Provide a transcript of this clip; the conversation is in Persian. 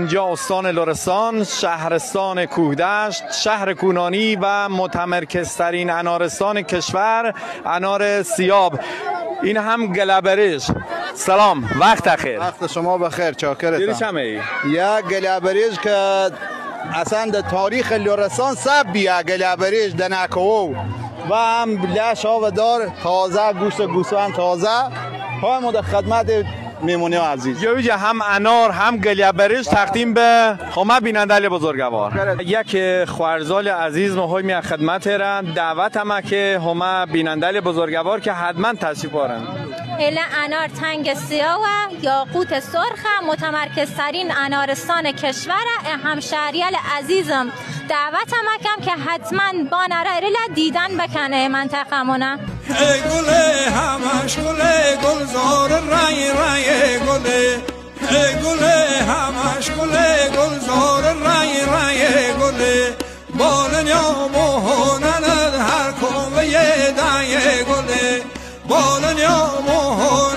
اینجا استان لرستان، شهرستان کوهدشت، شهر کونانی و متمرکزترین انارستان کشور، انار سیاب. این هم گلابریج. سلام، وقت خیر. وقت شما بخیر، چاکرتم. دیدی چمه ای؟ یک گلابریج که اصلا در تاریخ لرستان سبیه گلابریج دنکو و هم بلش آبدار تازه، گوشت گوسفند تازه، هم در خدمت میمونی و عزیز. یا هم انار هم گلابریج تقدیم به همه بیننده بزرگوار. یک خوارزال عزیز مهمی خدمت رن دعوت همه که همه بیننده بزرگوار که حتما تشریف بیارن. هله انار تنگ سیاه و یاقوت سرخ متمرکزترین انارستان کشور همشهریال عزیزم دعوت مکم که حتما با نرایرل دیدن بکنه منطقمونه. ای گله همش گله گلزار رای رای گله، ای گله همش گله گلزار رای رای گله، بالن یا موهنن هر کوه یه دای گله، بالن یا موهنن